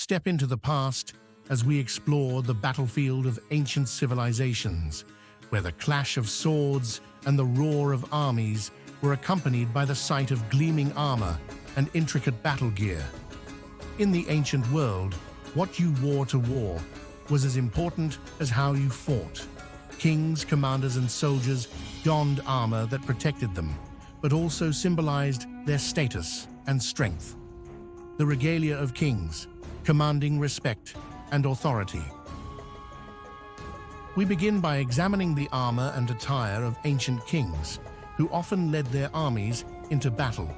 Step into the past as we explore the battlefield of ancient civilizations, where the clash of swords and the roar of armies were accompanied by the sight of gleaming armor and intricate battle gear. In the ancient world, what you wore to war was as important as how you fought. Kings, commanders, and soldiers donned armor that protected them, but also symbolized their status and strength. The regalia of kings, commanding respect and authority. We begin by examining the armor and attire of ancient kings, who often led their armies into battle.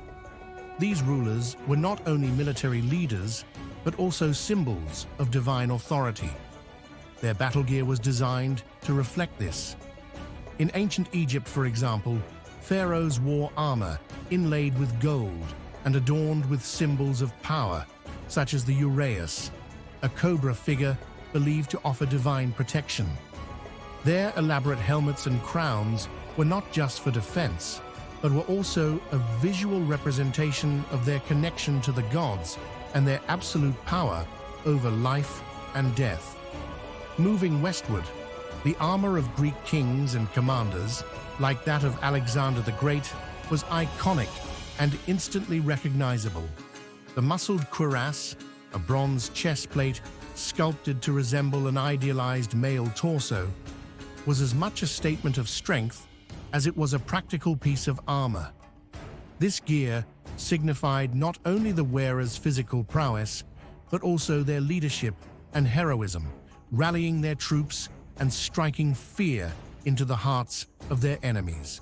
These rulers were not only military leaders, but also symbols of divine authority. Their battle gear was designed to reflect this. In ancient Egypt, for example, pharaohs wore armor inlaid with gold and adorned with symbols of power, such as the uraeus, a cobra figure believed to offer divine protection. Their elaborate helmets and crowns were not just for defense, but were also a visual representation of their connection to the gods and their absolute power over life and death. Moving westward, the armor of Greek kings and commanders, like that of Alexander the Great, was iconic and instantly recognizable. The muscled cuirass, a bronze chest plate sculpted to resemble an idealized male torso, was as much a statement of strength as it was a practical piece of armor. This gear signified not only the wearer's physical prowess, but also their leadership and heroism, rallying their troops and striking fear into the hearts of their enemies.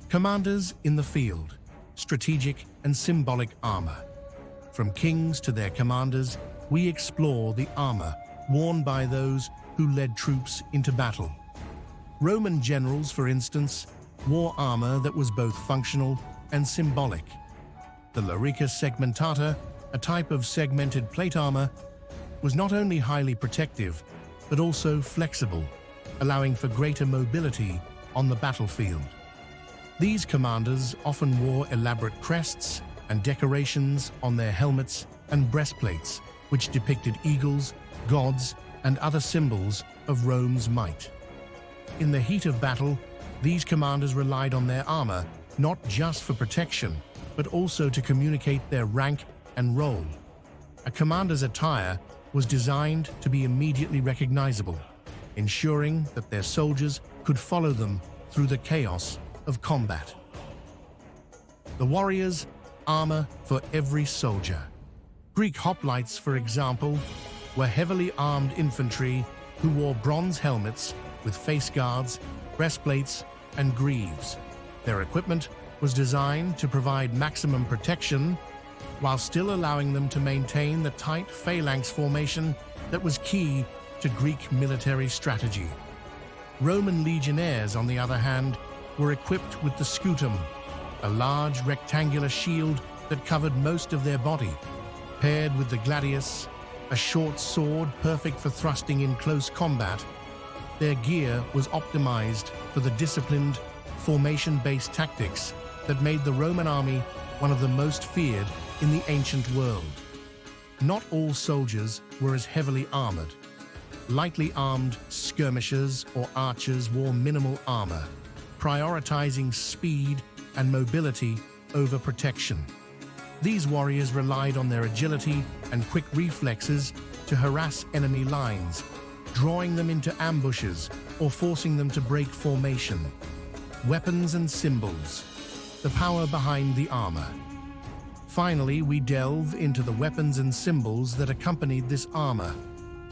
Commanders in the field, strategic and symbolic armor. From kings to their commanders, we explore the armor worn by those who led troops into battle. Roman generals, for instance, wore armor that was both functional and symbolic. The larica segmentata, a type of segmented plate armor, was not only highly protective, but also flexible, allowing for greater mobility on the battlefield. These commanders often wore elaborate crests and decorations on their helmets and breastplates, which depicted eagles, gods, and other symbols of Rome's might. In the heat of battle, these commanders relied on their armor not just for protection, but also to communicate their rank and role. A commander's attire was designed to be immediately recognizable, ensuring that their soldiers could follow them through the chaos of combat. The warrior's armor for every soldier. Greek hoplites, for example, were heavily armed infantry who wore bronze helmets with face guards, breastplates, and greaves. Their equipment was designed to provide maximum protection while still allowing them to maintain the tight phalanx formation that was key to Greek military strategy. Roman legionnaires, on the other hand, were equipped with the scutum, a large rectangular shield that covered most of their body, paired with the gladius, a short sword perfect for thrusting in close combat. Their gear was optimized for the disciplined, formation-based tactics that made the Roman army one of the most feared in the ancient world. Not all soldiers were as heavily armored. Lightly armed skirmishers or archers wore minimal armor, prioritizing speed and mobility over protection. These warriors relied on their agility and quick reflexes to harass enemy lines, drawing them into ambushes or forcing them to break formation. Weapons and symbols, the power behind the armor. Finally, we delve into the weapons and symbols that accompanied this armor.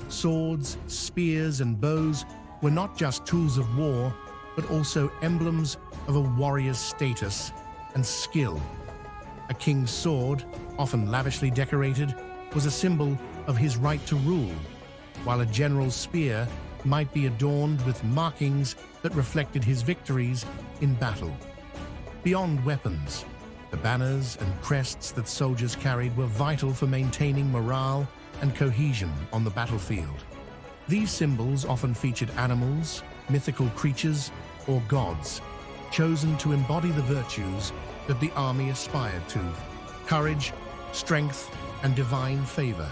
Swords, spears, and bows were not just tools of war, but also emblems of a warrior's status and skill. A king's sword, often lavishly decorated, was a symbol of his right to rule, while a general's spear might be adorned with markings that reflected his victories in battle. Beyond weapons, the banners and crests that soldiers carried were vital for maintaining morale and cohesion on the battlefield. These symbols often featured animals, mythical creatures, or gods, chosen to embody the virtues that the army aspired to: courage, strength, and divine favor.